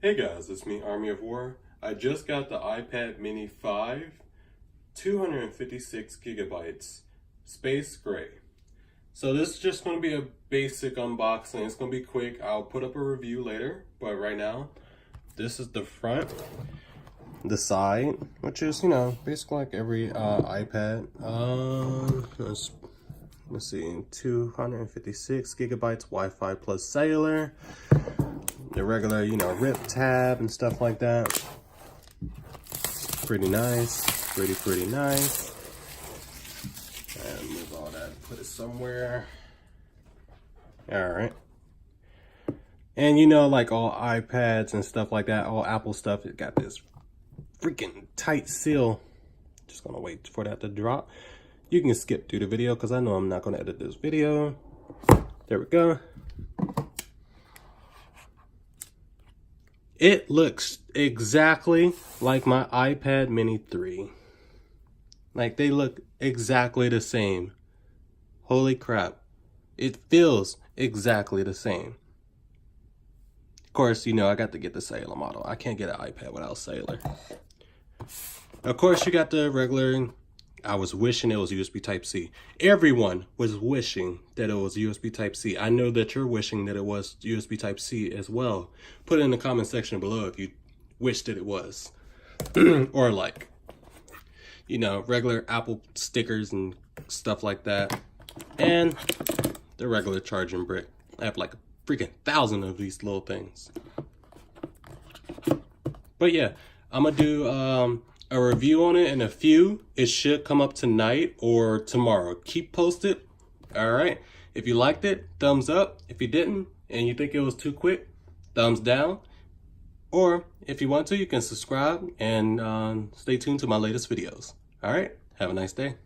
Hey guys, it's me, Army of War. I just got the iPad mini 5, 256 gigabytes, space gray. So this is just going to be a basic unboxing. It's going to be quick. I'll put up a review later, but right now, this is the front, the side, which is, basically like every iPad. Let's see, 256 gigabytes, Wi-Fi plus cellular. The regular, rip tab and stuff like that. Pretty nice, pretty nice. And move all that, put it somewhere. All right. And like all iPads and stuff like that, all Apple stuff, it got this freaking tight seal. Just gonna wait for that to drop. You can skip through the video because I know I'm not gonna edit this video. There we go. It looks exactly like my iPad mini 3. Like, they look exactly the same. Holy crap. It feels exactly the same. Of course, I got to get the cellular model. I can't get an iPad without cellular. Of course, you got the regular. I was wishing it was USB Type-C. Everyone was wishing that it was USB Type-C. I know that you're wishing that it was USB Type-C as well. Put it in the comment section below if you wish that it was. Or regular Apple stickers and stuff like that. And the regular charging brick. I have like a freaking 1,000 of these little things. But yeah, I'm gonna do a review on it in a few. It should come up tonight or tomorrow. Keep posted. All right. If you liked it, thumbs up. If you didn't and you think it was too quick, thumbs down. Or if you want to, you can subscribe and stay tuned to my latest videos. All right. Have a nice day.